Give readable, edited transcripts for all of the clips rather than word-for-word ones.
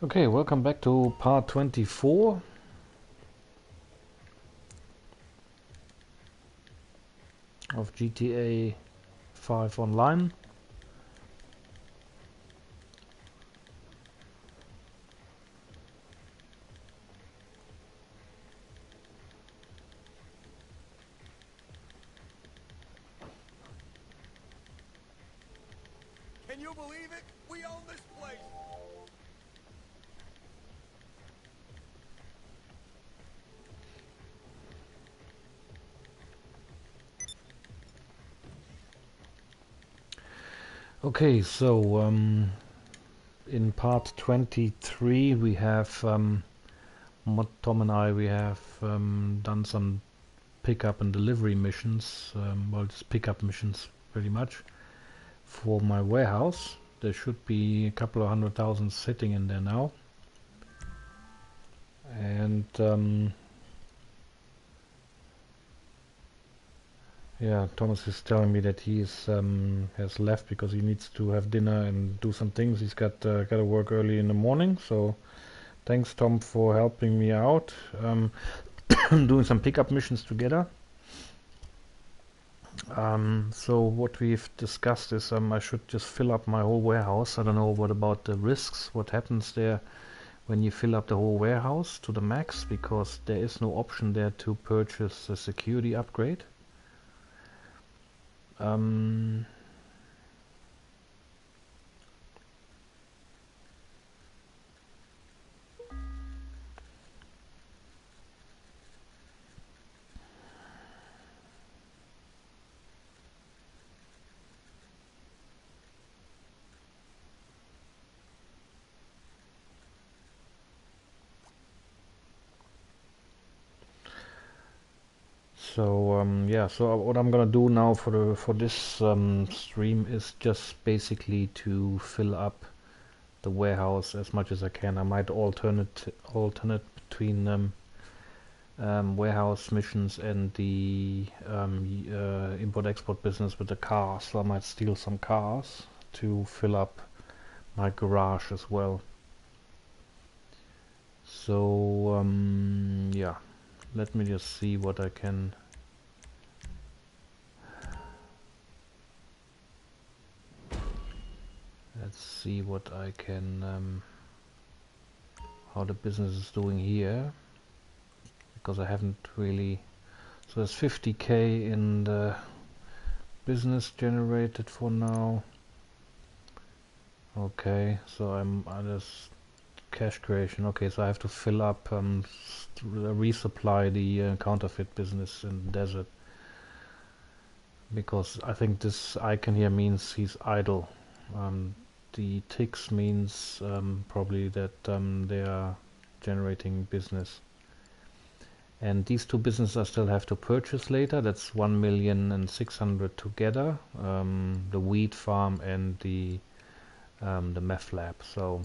Okay, welcome back to part 24 of GTA 5 Online. Can you believe it? We own this place! Okay, so in part 23 we have Tom and I we have done some pickup and delivery missions, well, just pickup missions pretty much for my warehouse. There should be a couple of 100,000 sitting in there now, and yeah, Thomas is telling me that he has left because he needs to have dinner and do some things. He's got to work early in the morning. So thanks, Tom, for helping me out, doing some pickup missions together. So what we've discussed is I should just fill up my whole warehouse. I don't know what about the risks. What happens there when you fill up the whole warehouse to the max, because there is no option there to purchase a security upgrade. So yeah, so what I'm gonna do now for this stream is just basically to fill up the warehouse as much as I can. I might alternate between warehouse missions and the import-export business with the cars. So I might steal some cars to fill up my garage as well. So yeah, let me just see what I can. Let's see what I can, how the business is doing here, because I haven't really. So there's 50k in the business generated for now. Okay, so there's cash creation. Okay, so I have to fill up, resupply the counterfeit business in the desert, because I think this icon here means he's idle. The ticks means probably that they are generating business. And these two businesses I still have to purchase later. That's 1,600,000 together. The wheat farm and the meth lab. So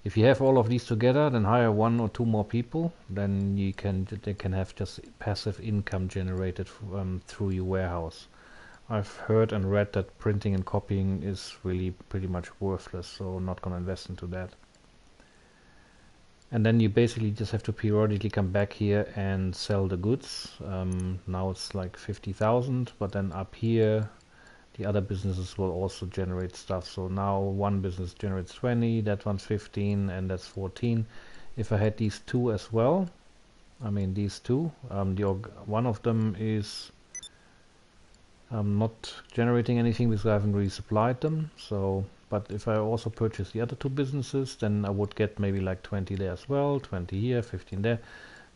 if you have all of these together, then hire one or two more people. Then they can have just passive income generated through your warehouse. I've heard and read that printing and copying is really pretty much worthless, so I'm not going to invest into that. And then you basically just have to periodically come back here and sell the goods. Now it's like 50,000, but then up here the other businesses will also generate stuff. So now one business generates 20, that one's 15, and that's 14. If I had these two as well, I mean these two, one of them is not generating anything because I haven't really supplied them. So, but if I also purchase the other two businesses, then I would get maybe like 20 there as well, 20 here, 15 there.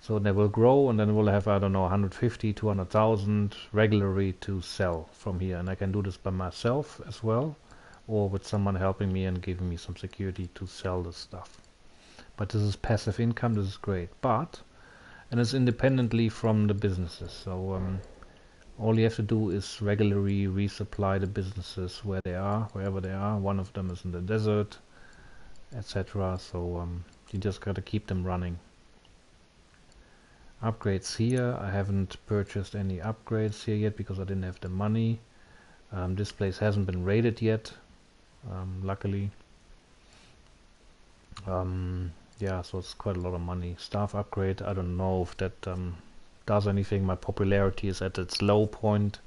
So they will grow, and then we'll have, I don't know, 150, 200,000 regularly to sell from here. And I can do this by myself as well, or with someone helping me and giving me some security to sell the stuff. But this is passive income, this is great. And it's independently from the businesses. So all you have to do is regularly resupply the businesses wherever they are. One of them is in the desert, etc. So you just got to keep them running. Upgrades here. I haven't purchased any upgrades here yet because I didn't have the money. This place hasn't been raided yet, luckily. Yeah, so it's quite a lot of money. Staff upgrade, I don't know if that does anything. My popularity is at its low point.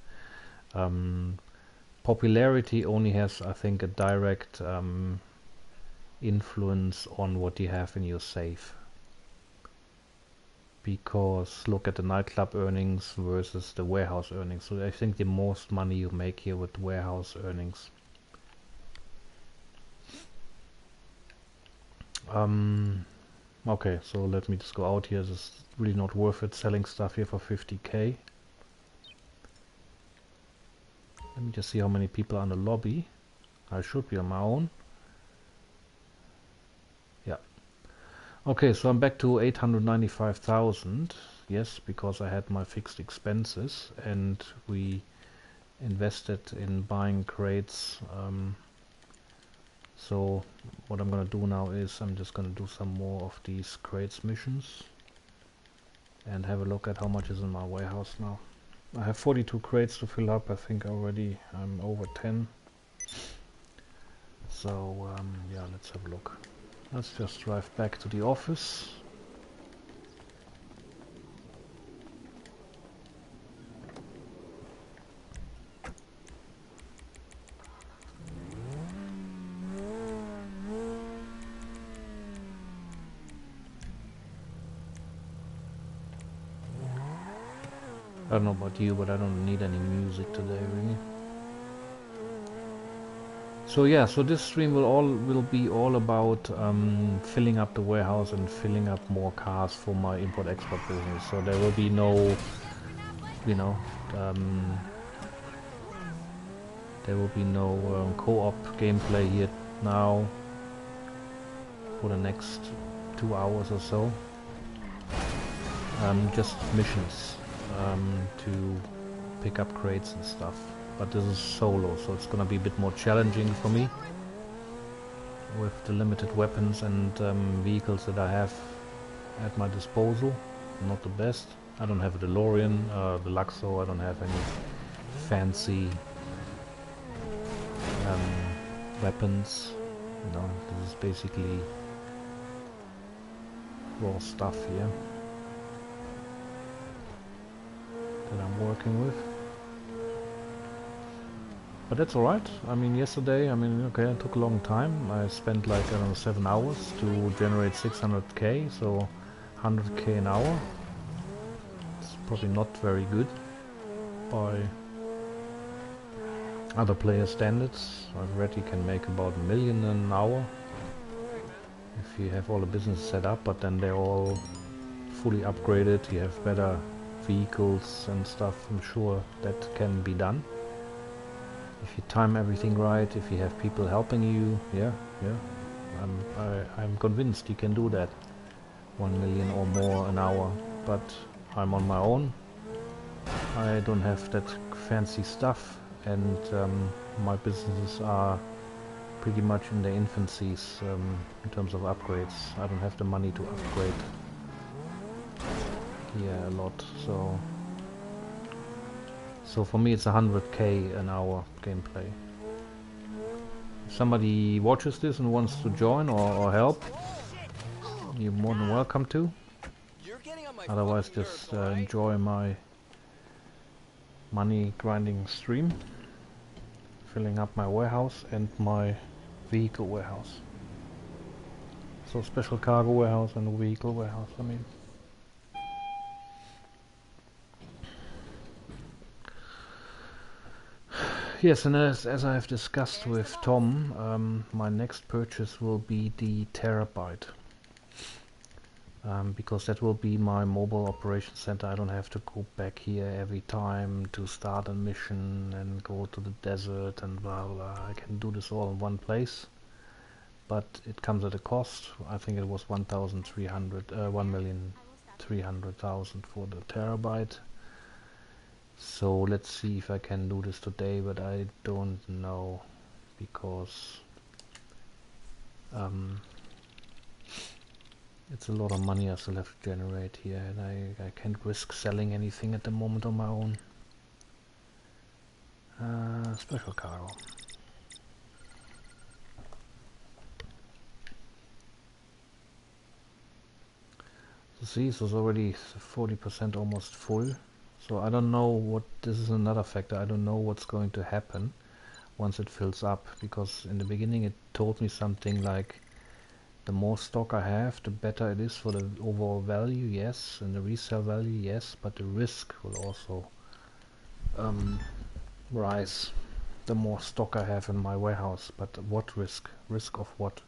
Popularity only has, I think, a direct influence on what you have in your safe. Because look at the nightclub earnings versus the warehouse earnings. So I think the most money you make here with warehouse earnings. Okay, so let me just go out here. This is really not worth it selling stuff here for 50k. Let me just see how many people are in the lobby. I should be on my own. Yeah. Okay, so I'm back to 895,000. Yes, because I had my fixed expenses and we invested in buying crates. So what I'm gonna do now is I'm just gonna do some more of these crates missions and have a look at how much is in my warehouse now. I have 42 crates to fill up. I think already I'm over 10. So yeah, let's have a look. Let's just drive back to the office. I don't know about you, but I don't need any music today, really. So yeah, so this stream will be all about filling up the warehouse and filling up more cars for my import-export business. So there will be no, you know, there will be no co-op gameplay here now for the next 2 hours or so. Just missions to pick up crates and stuff. But this is solo, so it's gonna be a bit more challenging for me with the limited weapons and vehicles that I have at my disposal. Not the best. I don't have a DeLorean, the Luxo. I don't have any fancy weapons. You know, this is basically raw stuff here that I'm working with. But that's alright. I mean, yesterday, okay, it took a long time. I spent like, I don't know, 7 hours to generate 600k, so 100k an hour. It's probably not very good by other player standards. I've read you can make about 1 million an hour if you have all the business set up, but then they're all fully upgraded. You have better vehicles and stuff. I'm sure that can be done. If you time everything right, if you have people helping you, yeah, I'm convinced you can do that. 1 million or more an hour, but I'm on my own. I don't have that fancy stuff, and my businesses are pretty much in their infancies in terms of upgrades. I don't have the money to upgrade here a lot, so for me it's 100k an hour gameplay. If somebody watches this and wants to join or help, you're more than welcome to. Otherwise just enjoy my money grinding stream, filling up my warehouse and my vehicle warehouse. So special cargo warehouse and vehicle warehouse, I mean. Yes, and as I've discussed with Tom, my next purchase will be the Terabyte. Because that will be my mobile operation center. I don't have to go back here every time to start a mission and go to the desert and blah blah. I can do this all in one place, but it comes at a cost. I think it was 1,300,000 for the Terabyte. So let's see if I can do this today, but I don't know, because it's a lot of money I still have to generate here, and I can't risk selling anything at the moment on my own. Special cargo. See, so it's already 40% almost full. So I don't know what, this is another factor, I don't know what's going to happen once it fills up, because in the beginning it told me something like the more stock I have, the better it is for the overall value, yes, and the resale value, yes, but the risk will also rise the more stock I have in my warehouse. But what risk? Risk of what?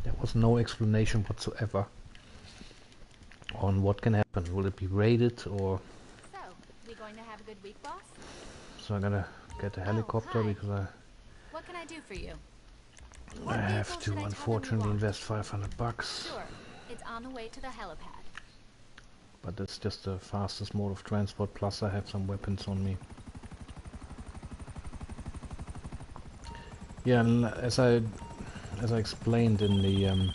There was no explanation whatsoever on what can happen. Will it be raided or... So, we going to have a good week, boss? So I'm gonna get a helicopter because What can I do for you? I have to unfortunately invest 500 bucks. Sure. It's on the way to the helipad. But that's just the fastest mode of transport, plus I have some weapons on me. Yeah, and as I explained in the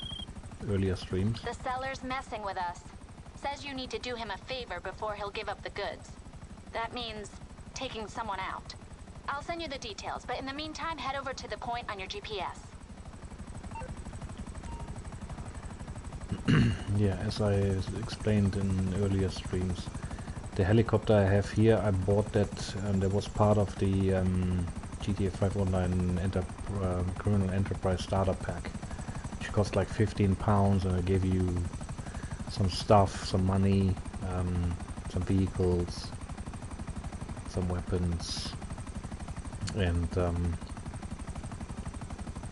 earlier streams. The seller's messing with us. Says you need to do him a favor before he'll give up the goods. That means taking someone out. I'll send you the details, but in the meantime, head over to the point on your GPS. Yeah, as I explained in earlier streams, the helicopter I have here, I bought that and that was part of the GTA 5 Online Criminal Enterprise Starter Pack, which cost like £15, and I gave you some stuff, some money, some vehicles, some weapons, and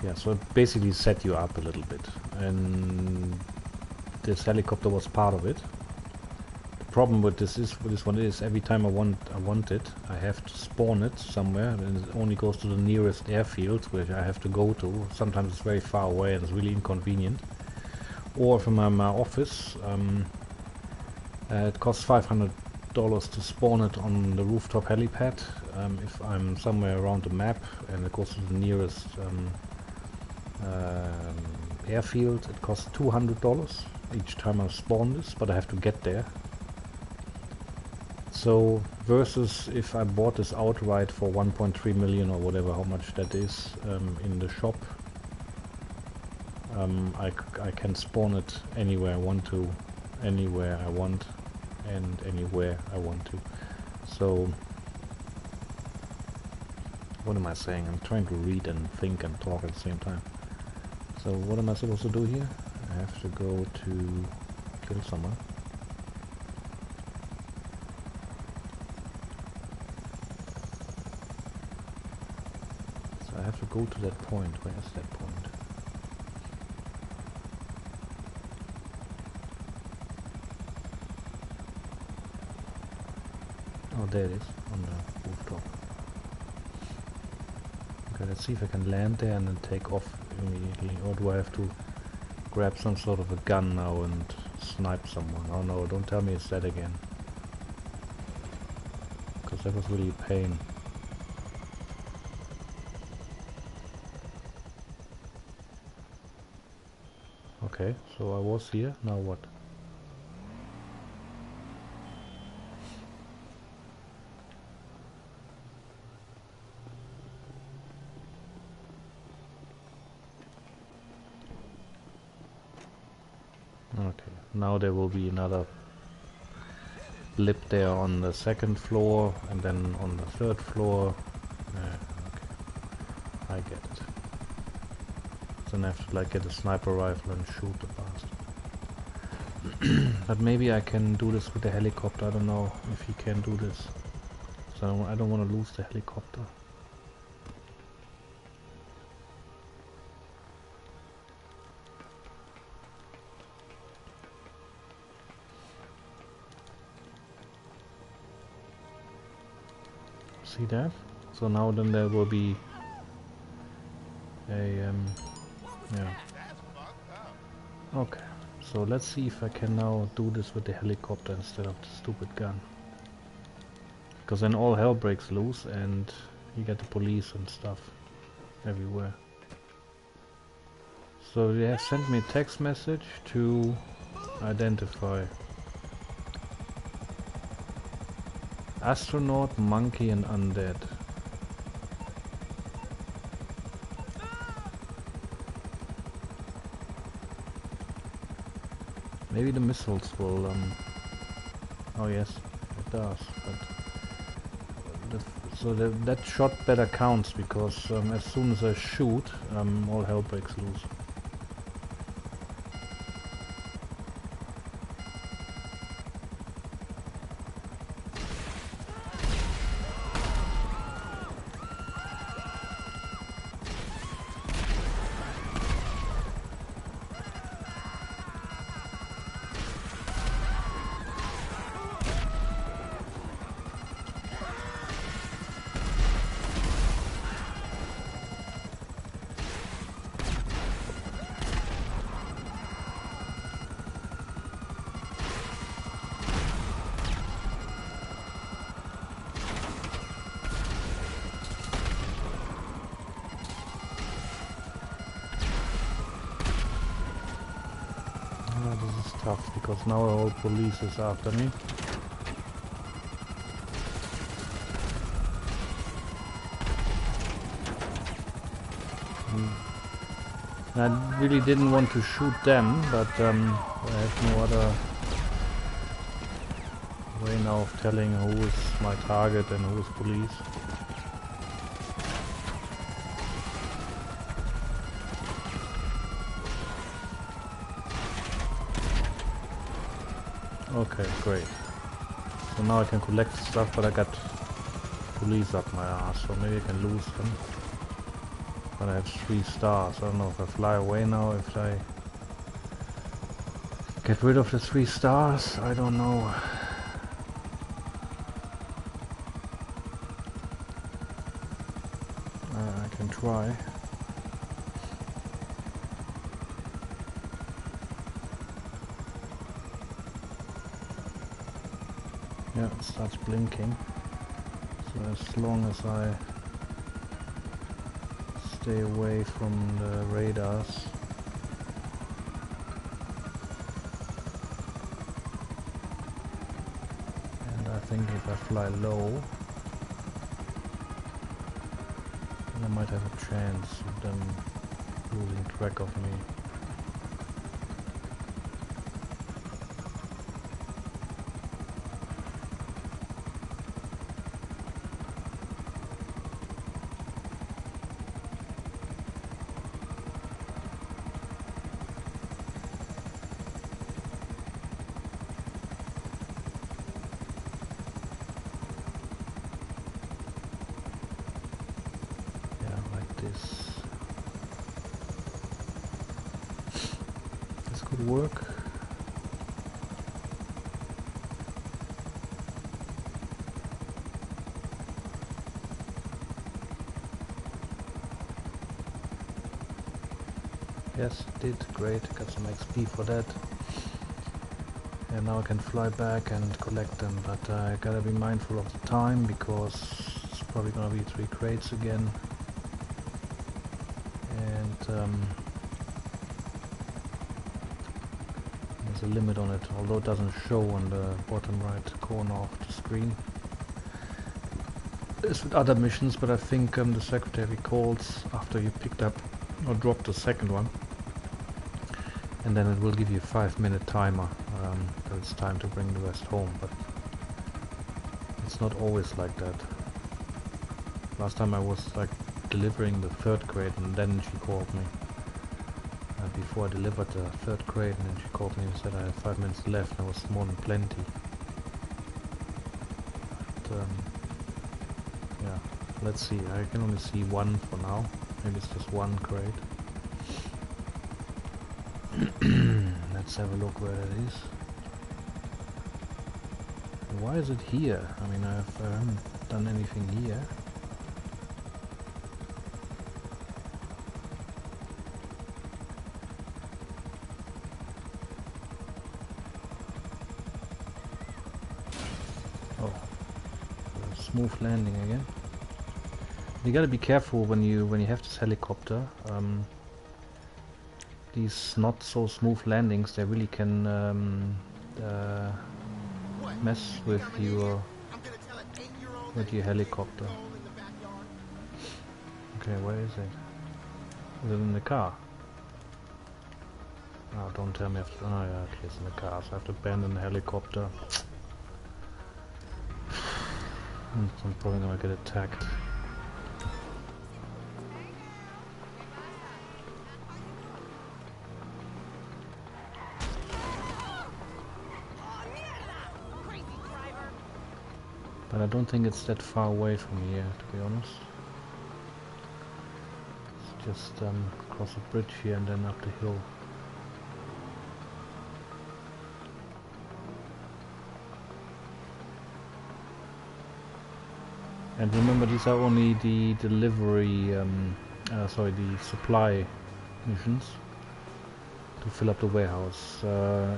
yeah, so it basically set you up a little bit, and this helicopter was part of it. The problem with this one is every time I want it, I have to spawn it somewhere, and it only goes to the nearest airfield, which I have to go to. Sometimes it's very far away and it's really inconvenient. Or if I'm in my office, it costs $500 to spawn it on the rooftop helipad. If I'm somewhere around the map and it goes to the nearest airfield, it costs $200 each time I spawn this, but I have to get there. So versus if I bought this outright for 1.3 million or whatever, how much that is in the shop, I can spawn it anywhere I want to, anywhere I want, and anywhere I want to. So what am I saying? I'm trying to read and think and talk at the same time. So what am I supposed to do here? I have to go to kill someone. So I have to go to that point. Where is that point? Oh, there it is, on the rooftop. Okay, let's see if I can land there and then take off immediately, or do I have to grab some sort of a gun now and snipe someone? Oh no, don't tell me it's that again, because that was really a pain. Okay, so I was here, now what? Okay, now there will be another blip there on the second floor, and then on the third floor. Okay, I get it. Then I have to like get a sniper rifle and shoot the bastard. But maybe I can do this with the helicopter. I don't know if he can do this. So I don't want to lose the helicopter. See that? So now then there will be a yeah. Okay, so let's see if I can now do this with the helicopter instead of the stupid gun. Because then all hell breaks loose and you get the police and stuff everywhere. So they have sent me a text message to identify astronaut, monkey and undead. Maybe the missiles will... oh yes, it does. But so that shot better counts, because as soon as I shoot, all hell breaks loose. This is tough, because now the whole police is after me. I really didn't want to shoot them, but I have no other way now of telling who is my target and who is police. Okay, great. So now I can collect stuff, but I got police up my ass, so maybe I can lose them. But I have 3 stars. I don't know if I fly away now, if I get rid of the 3 stars. I don't know. I can try. Yeah, it starts blinking. So as long as I stay away from the radars. And I think if I fly low, then I might have a chance of them losing track of me. This could work. Yes, it did. Great. Got some XP for that. And now I can fly back and collect them, but I gotta be mindful of the time, because it's probably gonna be 3 crates again. And there's a limit on it, although it doesn't show on the bottom right corner of the screen. It's with other missions, but I think the secretary calls after you picked up or dropped the second one. And then it will give you a 5-minute timer till it's time to bring the rest home, but it's not always like that. Last time I was like delivering the 3rd crate, and then she called me. Before I delivered the 3rd crate, and then she called me and said I had 5 minutes left, and it was more than plenty. But, yeah, let's see. I can only see 1 for now. Maybe it's just 1 crate. Let's have a look where it is. Why is it here? I mean, I haven't done anything here. Oh, a smooth landing again. You gotta be careful when you have this helicopter. These not so smooth landings, they really can mess with your helicopter. Okay, where is it? Is it in the car? Oh, don't tell me I have to... Oh yeah, okay, it's in the cars. I have to abandon the helicopter. I'm probably gonna get attacked. But I don't think it's that far away from here, to be honest. It's just across a bridge here and then up the hill. And remember, these are only the delivery, the supply missions to fill up the warehouse.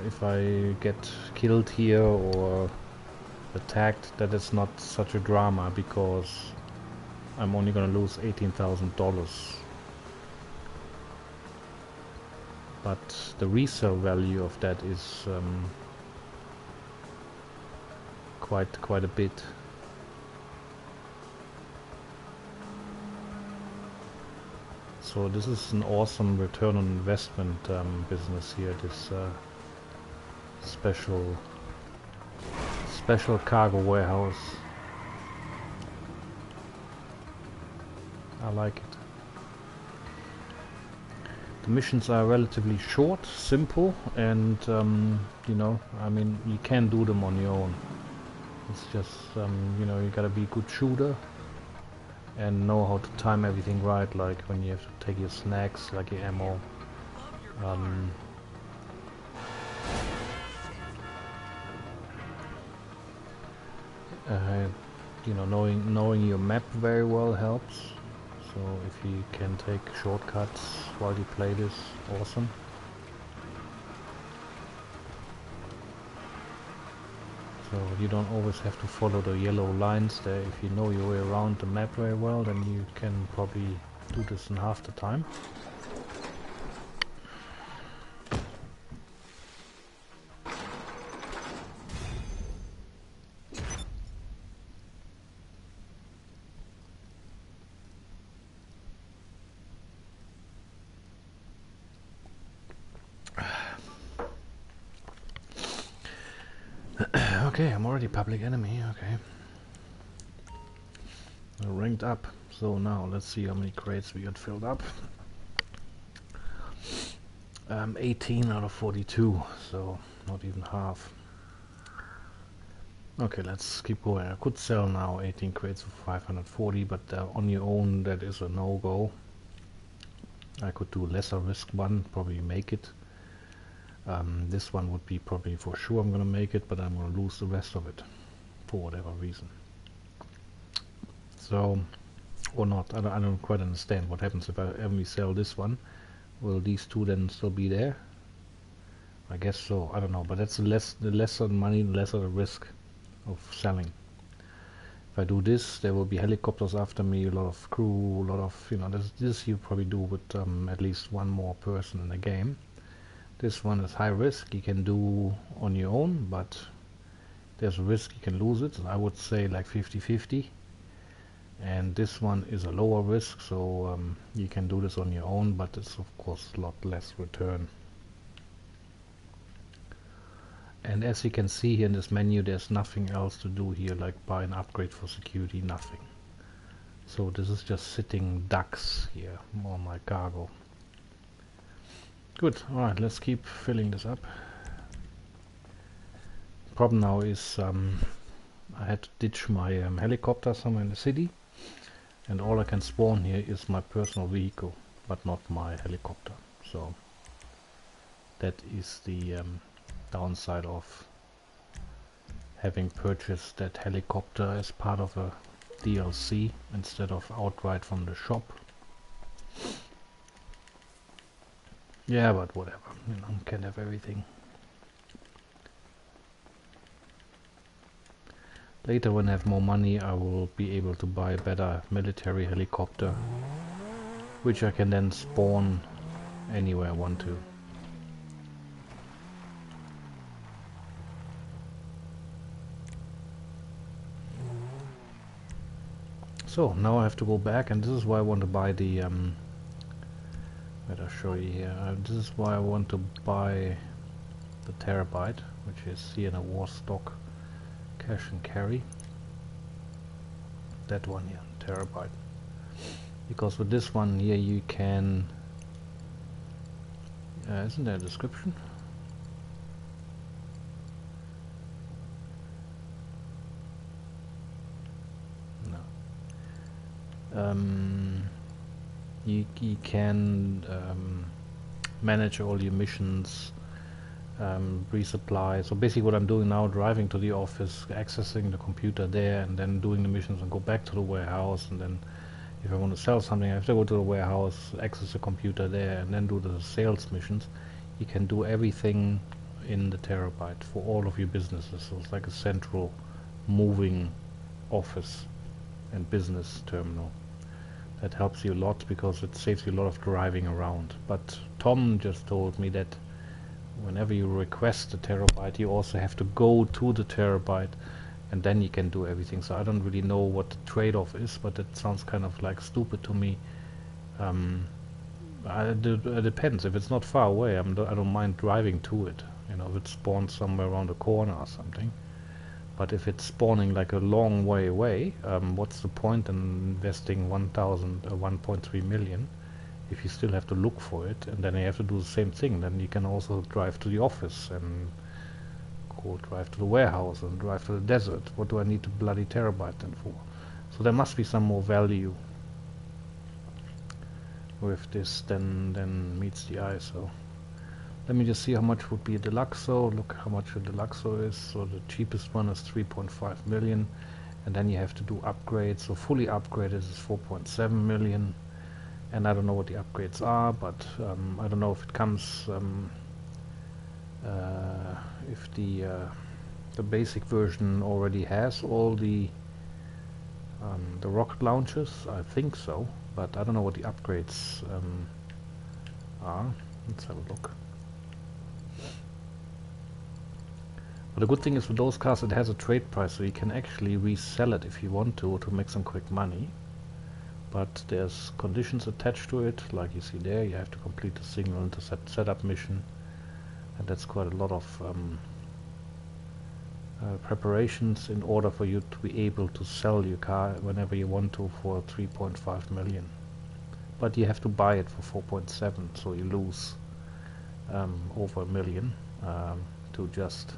If I get killed here or attacked, that is not such a drama because I'm only gonna lose $18,000. But the resale value of that is quite a bit. So this is an awesome return on investment business here. This special cargo warehouse. I like it. The missions are relatively short, simple, and you know, I mean, you can do them on your own. It's just you know, you gotta be a good shooter and know how to time everything right, like when you have to take your snacks, like your ammo. You know, knowing your map very well helps. So if you can take shortcuts while you play this, awesome. So you don't always have to follow the yellow lines there. If you know your way around the map very well, then you can probably do this in half the time. Okay, I'm already public enemy, okay. Ranked up. So now let's see how many crates we got filled up. 18 out of 42, so not even half. Okay, let's keep going. I could sell now 18 crates for 540, but on your own that is a no-go. I could do lesser risk one, probably make it. This one would be probably for sure I'm gonna make it, but I'm gonna lose the rest of it for whatever reason. So, or not, I don't quite understand what happens if I only sell this one. Will these two then still be there? I guess so, I don't know, but that's the lesser money, the lesser the risk of selling. If I do this, there will be helicopters after me, a lot of crew, a lot of, you know, this you probably do with at least one more person in the game. This one is high risk, you can do on your own, but there's a risk you can lose it. I would say like 50-50. And this one is a lower risk, so you can do this on your own, but it's of course a lot less return. And as you can see here in this menu, there's nothing else to do here, like buy an upgrade for security, nothing. So this is just sitting ducks here on my cargo. Good, alright, let's keep filling this up. Problem now is I had to ditch my helicopter somewhere in the city, and all I can spawn here is my personal vehicle, but not my helicopter. So that is the downside of having purchased that helicopter as part of a DLC instead of outright from the shop. Yeah, but whatever, you know, can't have everything. Later when I have more money, I will be able to buy a better military helicopter, which I can then spawn anywhere I want to. So now I have to go back, and this is why I want to buy the Let us show you here. This is why I want to buy the terabyte, which is here in a war stock, cash and carry. That one here, terabyte. Because with this one here you can... isn't there a description? No. You can manage all your missions, resupply. So basically what I'm doing now, driving to the office, accessing the computer there, and then doing the missions and go back to the warehouse, and then if I want to sell something I have to go to the warehouse, access the computer there, and then do the sales missions. You can do everything in the terabyte for all of your businesses. So it's like a central moving office and business terminal. That helps you a lot because it saves you a lot of driving around. But Tom just told me that whenever you request a terabyte, you also have to go to the terabyte, and then you can do everything. So I don't really know what the trade-off is, but it sounds kind of like stupid to me. It depends. If it's not far away, I don't mind driving to it. You know, if it spawns somewhere around the corner or something. But if it's spawning like a long way away, what's the point in investing 1.3 million if you still have to look for it, and then you have to do the same thing? Then you can also drive to the office and go drive to the warehouse and drive to the desert. What do I need a bloody terabyte then for? So there must be some more value with this than meets the eye. So let me just see how much would be a Deluxo. Look how much a Deluxo is. So the cheapest one is 3.5 million, and then you have to do upgrades. So fully upgraded is 4.7 million, and I don't know what the upgrades are, but I don't know if it comes if the basic version already has all the rocket launchers. I think so, but I don't know what the upgrades are. Let's have a look. But the good thing is with those cars it has a trade price, so you can actually resell it if you want to make some quick money. But there's conditions attached to it, like you see there. You have to complete the signal intercept setup mission, and that's quite a lot of preparations in order for you to be able to sell your car whenever you want to for 3.5 million. But you have to buy it for 4.7, so you lose over a million to just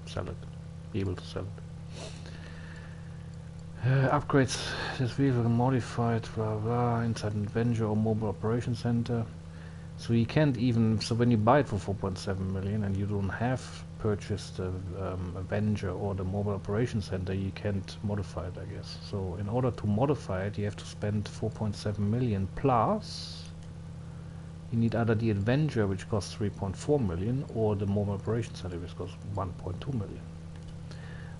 sell it, be able to sell it. Upgrades this vehicle modified, blah blah, inside an Avenger or mobile operation center. So you can't even, so when you buy it for 4.7 million and you don't have purchased the Avenger or the mobile operation center, you can't modify it, I guess. So in order to modify it, you have to spend 4.7 million plus you need either the Avenger, which costs 3.4 million, or the mobile operation center, which costs 1.2 million.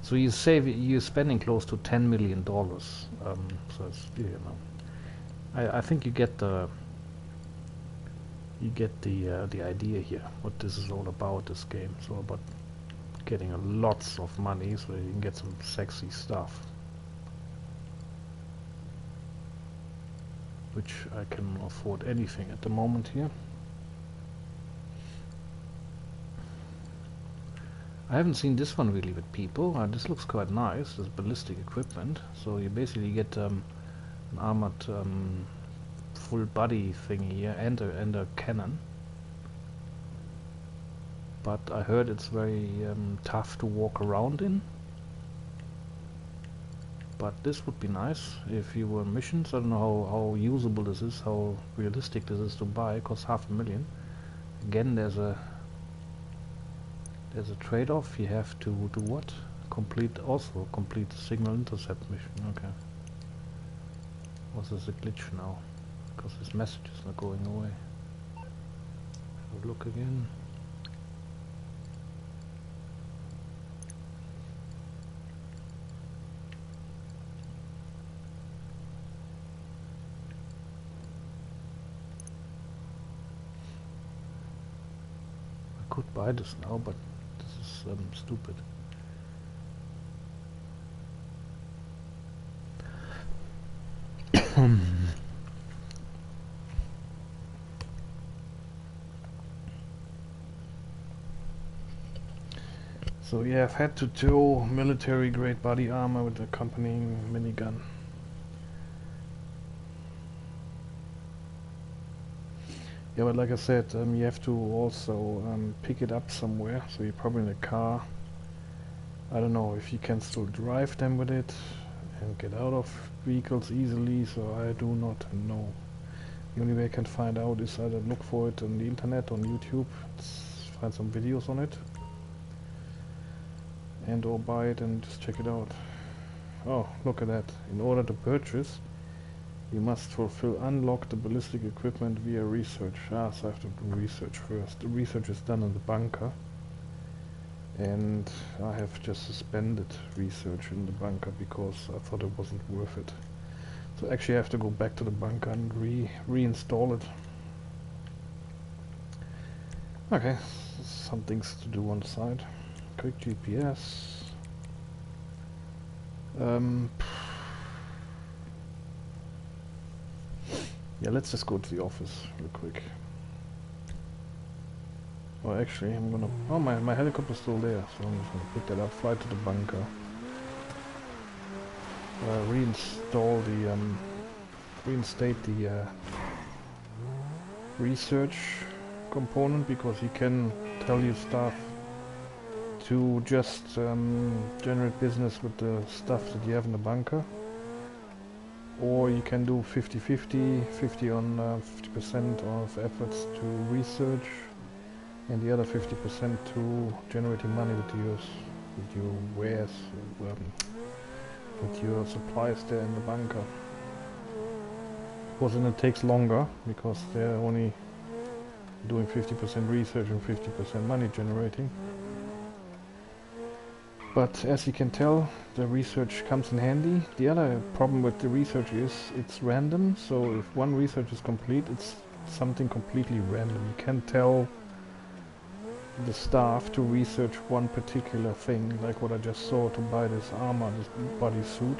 So you're spending close to $10 million. So it's, you know, I think you get the idea here, what this is all about, this game. It's all about getting lots of money so you can get some sexy stuff, which I can afford anything at the moment here. I haven't seen this one really with people. This looks quite nice, this ballistic equipment. So you basically get an armored full body thing here and a cannon. But I heard it's very tough to walk around in. But this would be nice if you were missions. I don't know how usable this is, how realistic this is to buy. It costs $500,000. Again, there's a trade-off. You have to do what? Complete the signal intercept mission. Okay. Was this a glitch now? Because this message is not going away. Have a look again. I could buy this now, but this is stupid. So yeah, I've had to tow military grade body armor with accompanying minigun. Yeah, but like I said, you have to also pick it up somewhere, so you're probably in a car. I don't know if you can still drive them with it and get out of vehicles easily, so I do not know. The only way I can find out is either look for it on the internet, on YouTube, find some videos on it, and or buy it and just check it out. Oh, look at that. In order to purchase, you must unlock the ballistic equipment via research. So I have to do research first. The research is done in the bunker. And I have just suspended research in the bunker because I thought it wasn't worth it. So actually I have to go back to the bunker and reinstall it. Okay, some things to do on the side. Quick GPS. Yeah, let's just go to the office real quick. Oh, actually, I'm gonna... Oh, my helicopter's still there, so I'm just gonna pick that up, fly to the bunker. Reinstall the... reinstate the research component, because you can tell your staff to just generate business with the stuff that you have in the bunker. Or you can do 50-50, 50 on 50% of efforts to research, and the other 50% to generating money with your wares, with your supplies there in the bunker. Of course, then it takes longer because they're only doing 50% research and 50% money generating. But as you can tell, the research comes in handy. The other problem with the research is it's random, so if one research is complete, it's something completely random. You can't tell the staff to research one particular thing, like what I just saw, to buy this armor, this bodysuit.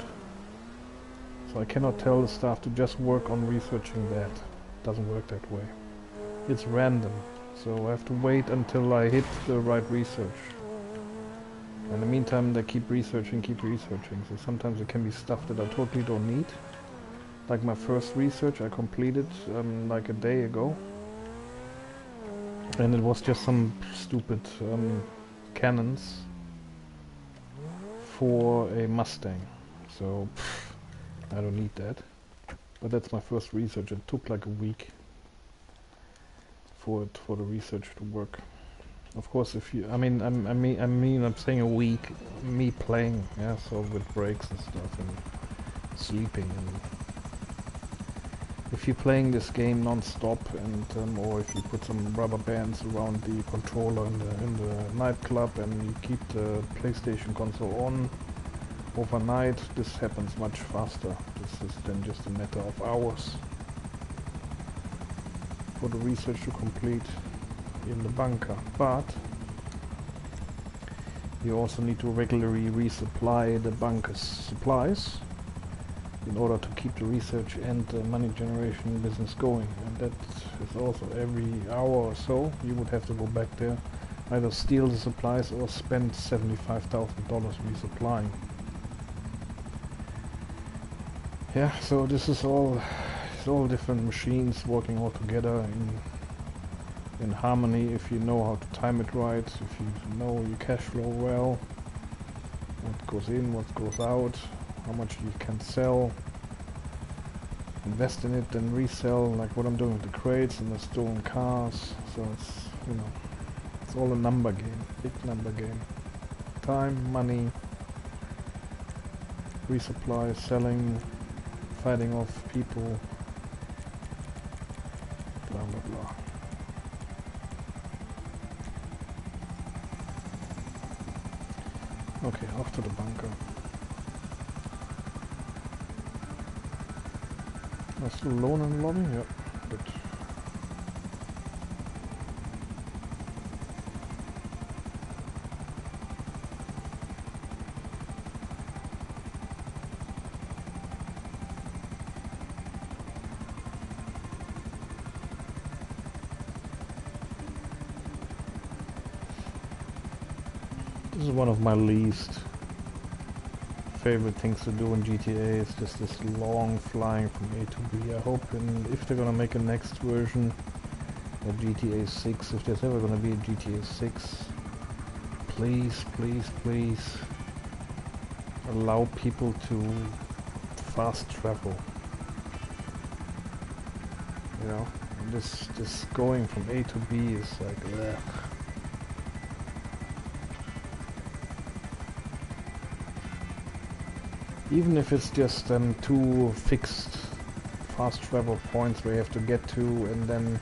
So I cannot tell the staff to just work on researching that. It doesn't work that way. It's random, so I have to wait until I hit the right research. In the meantime, they keep researching, so sometimes it can be stuff that I totally don't need. Like my first research I completed like a day ago. And it was just some stupid cannons for a Mustang. So, I don't need that. But that's my first research. It took like a week for the research to work. Of course, if you, I'm saying a week, me playing, yeah, so with breaks and stuff and sleeping. And if you're playing this game non-stop, and or if you put some rubber bands around the controller in the nightclub and you keep the PlayStation console on overnight, this happens much faster. This is then just a matter of hours for the research to complete in the bunker. But you also need to regularly resupply the bunker's supplies in order to keep the research and the money generation business going. And that is also every hour or so you would have to go back there, either steal the supplies or spend $75,000 resupplying. Yeah, so this is all different machines working all together in harmony, if you know how to time it right, if you know your cash flow well, what goes in, what goes out, how much you can sell, invest in it, then resell, like what I'm doing with the crates and the stolen cars. So it's, you know, it's all a number game, big number game. Time, money, resupply, selling, fighting off people, blah blah blah. Okay, off to the bunker. Am I still alone in the lobby? Yep, good. This is one of my least favorite things to do in GTA. It's just this long flying from A to B. I hope if they're gonna make a next version of GTA 6, if there's ever gonna be a GTA 6, please, please, please allow people to fast travel. You know, this going from A to B is like, ugh. Even if it's just 2 fixed fast travel points where you have to get to, and then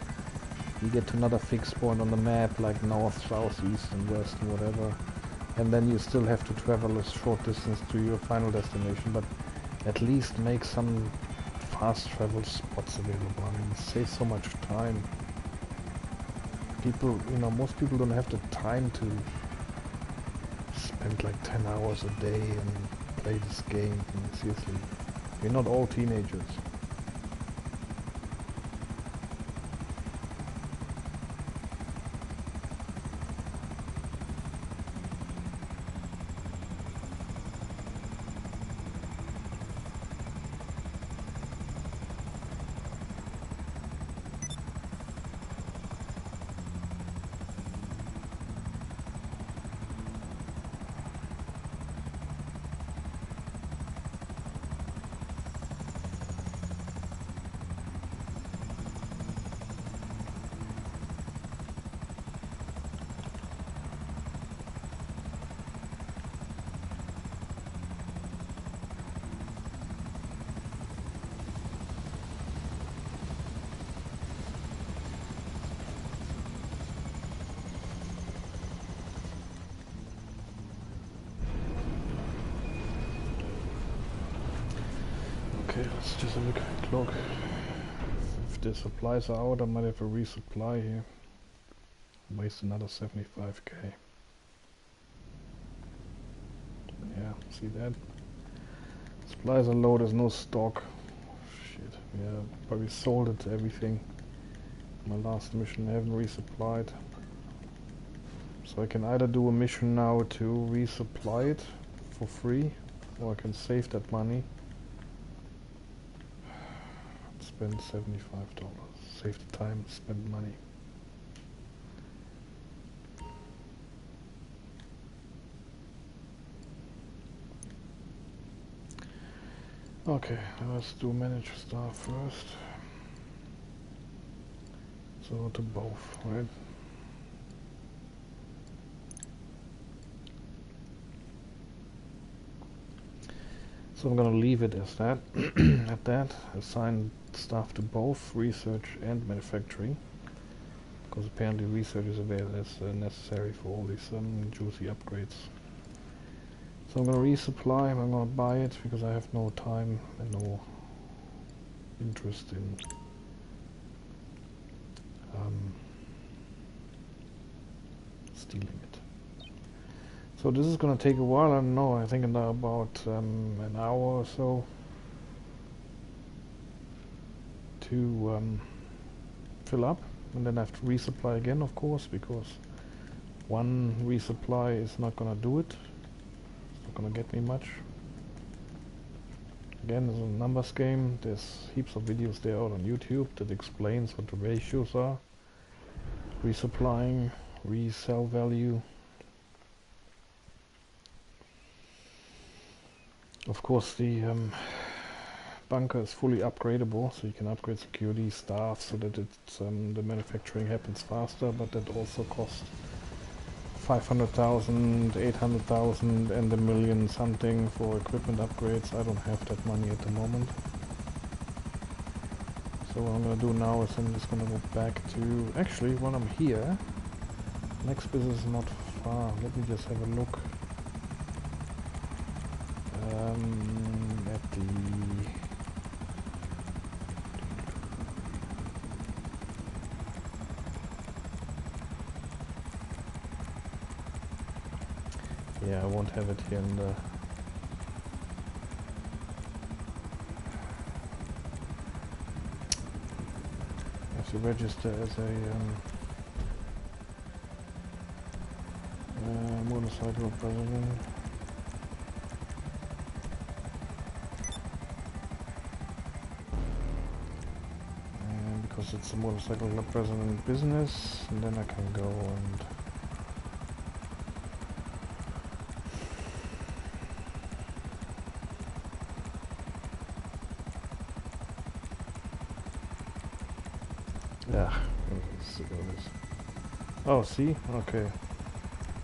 you get to another fixed point on the map, like north, south, east and west and whatever, and then you still have to travel a short distance to your final destination, but at least make some fast travel spots available. I mean, it saves so much time. People, you know, most people don't have the time to spend like 10 hours a day and play this game. I mean, seriously, we're not all teenagers. Okay, let's just have a quick look. If the supplies are out, I might have to resupply here. Waste another 75k. Yeah, see that? Supplies are low, there's no stock. Shit, yeah, probably sold it, everything. My last mission I haven't resupplied. So I can either do a mission now to resupply it for free, or I can save that money. Spend $75. Save the time, spend money. Okay, let's do manage staff first. So to both, right? So I'm gonna leave it as that, at that. Assign staff to both research and manufacturing, because apparently research is necessary for all these juicy upgrades. So I'm gonna resupply, I'm gonna buy it because I have no time and no interest in stealing it. So this is gonna take a while, I don't know, I think in about an hour or so to fill up, and then I have to resupply again, of course, because one resupply is not gonna do it. It's not gonna get me much. Again, it's a numbers game. There's heaps of videos there out on YouTube that explains what the ratios are. Resupplying, resell value. Of course, the bunker is fully upgradable, so you can upgrade security staff so that it's the manufacturing happens faster, but that also costs 500,000, 800,000 and a million something for equipment upgrades. I don't have that money at the moment. So what I'm gonna do now is I'm just gonna go back to, actually when I'm here, next business is not far. Let me just have a look at the I won't have it here in the... I have to register as a... I'm gonna motorcycle president. And because it's a motorcycle president business, and then I can go and yeah, I'm sick of this. Oh, see? Okay.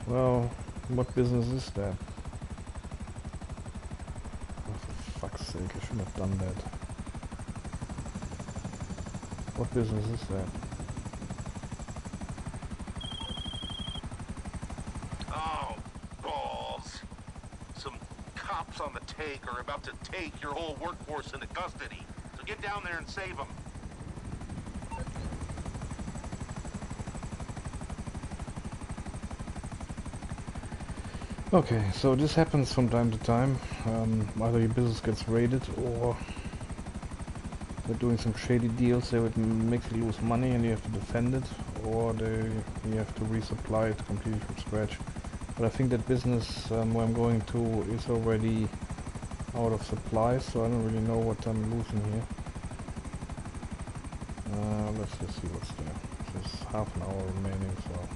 Well, what business is that? Oh, for fuck's sake, I shouldn't have done that. What business is that? Oh, balls. Some cops on the take are about to take your whole workforce into custody. So get down there and save them. Okay, so this happens from time to time. Either your business gets raided, or they're doing some shady deals that would make you lose money and you have to defend it, or you have to resupply it completely from scratch. But I think that business where I'm going to is already out of supplies, so I don't really know what I'm losing here. Let's just see what's there. There's half an hour remaining, so...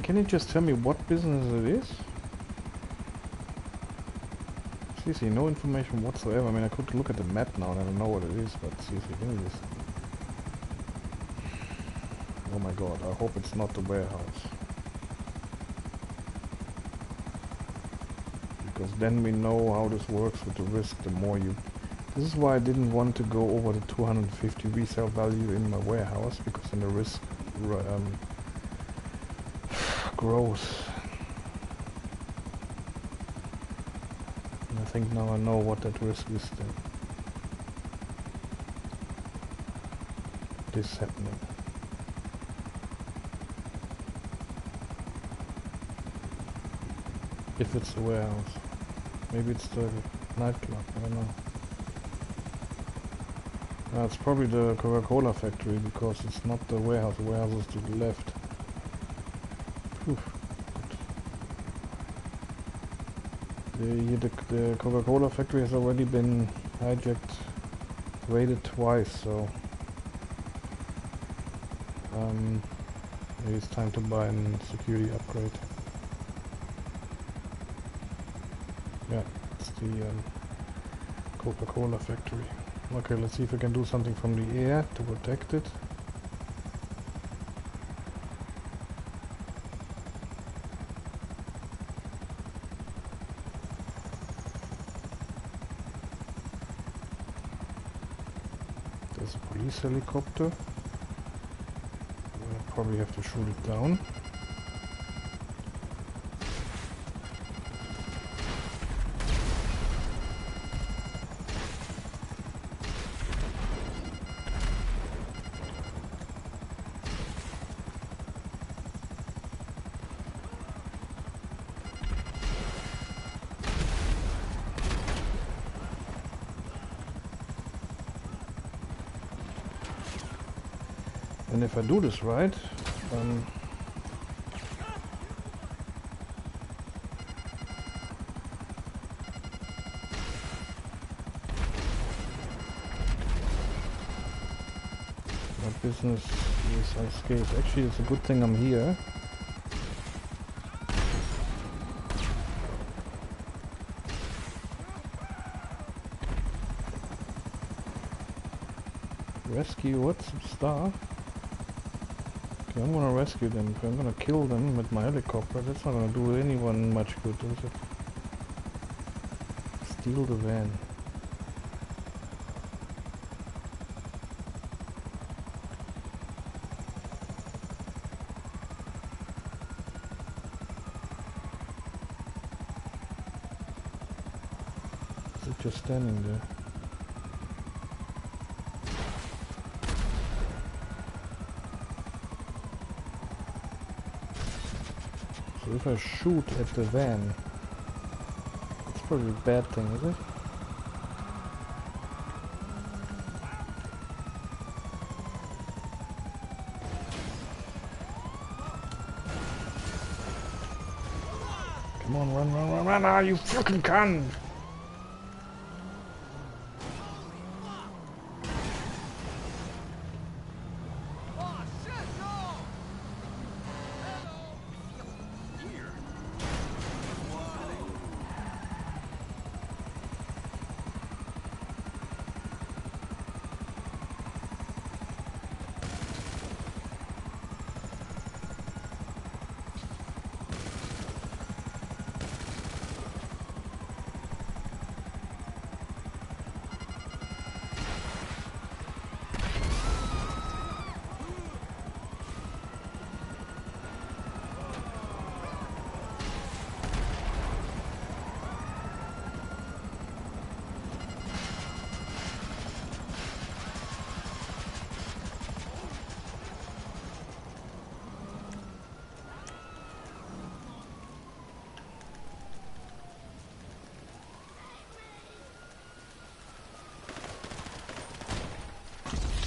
Can you just tell me what business it is? Seriously, no information whatsoever. I mean, I could look at the map now and I don't know what it is, but seriously, can you just... Oh my god, I hope it's not the warehouse. Because then we know how this works with the risk, the more you... This is why I didn't want to go over the 250 resale value in my warehouse, because then the risk grows. And I think now I know what that risk is then. This happening. If it's the warehouse. Maybe it's the nightclub, I don't know. It's probably the Coca-Cola factory, because it's not the warehouse. The warehouse is to the left. The Coca-Cola factory has already been hijacked, raided twice, so maybe it's time to buy a security upgrade. Yeah, it's the Coca-Cola factory. Okay, let's see if we can do something from the air to protect it. There's a police helicopter. We'll probably have to shoot it down. And if I do this right, my business is unscathed. Actually, it's a good thing I'm here. Rescue what? Some stuff? Okay, I'm gonna rescue them. If I'm gonna kill them with my helicopter, that's not gonna do anyone much good, is it? Steal the van. Is it just standing there? So if I shoot at the van, it's probably a bad thing, is it? on, run, run, run, run, ah, you fucking cunt!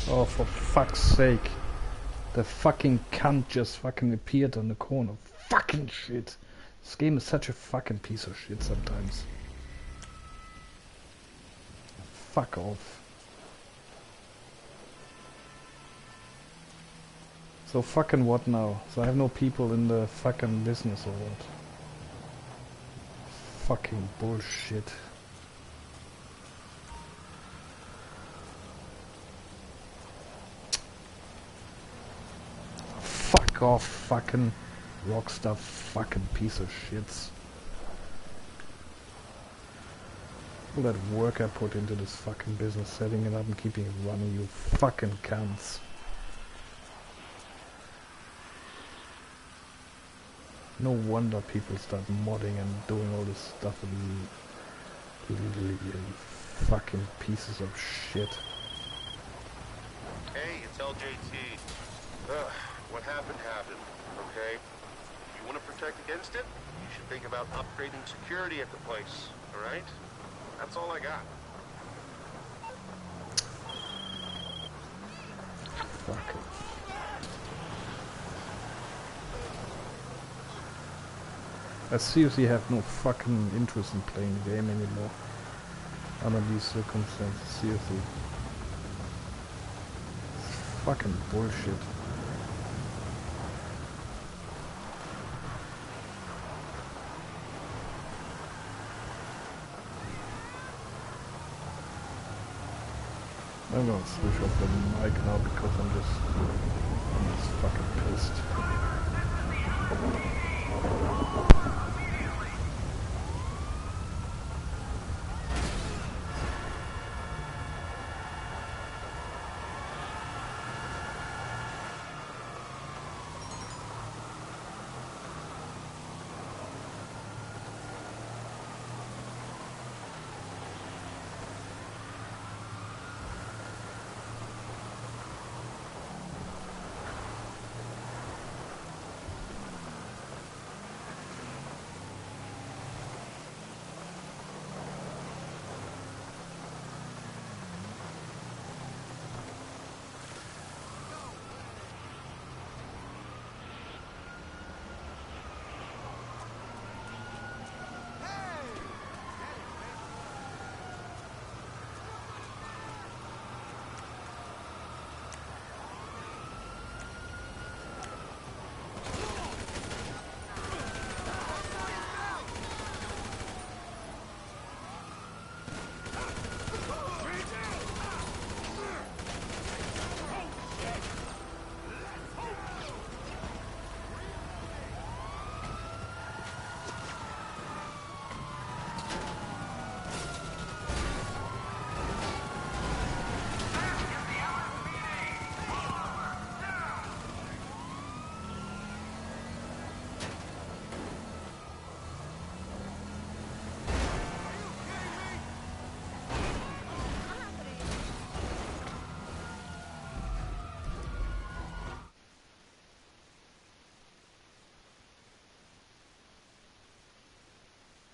Oh, for fuck's sake. The fucking cunt just fucking appeared on the corner. Fucking shit. This game is such a fucking piece of shit sometimes. Fuck off. So fucking what now? So I have no people in the fucking business or what? Fucking bullshit. Fuck off, fucking Rockstar, fucking piece of shits. All that work I put into this fucking business, setting it up and keeping it running, you fucking cunts. No wonder people start modding and doing all this stuff illegally, you fucking pieces of shit. Hey, it's LJT. Ugh, what happened happened, okay? If you want to protect against it, you should think about upgrading security at the place, alright? That's all I got. Fuck it. I seriously have no fucking interest in playing the game anymore under these circumstances, seriously. It's fucking bullshit. I'm gonna switch off the mic now because I'm just fucking pissed.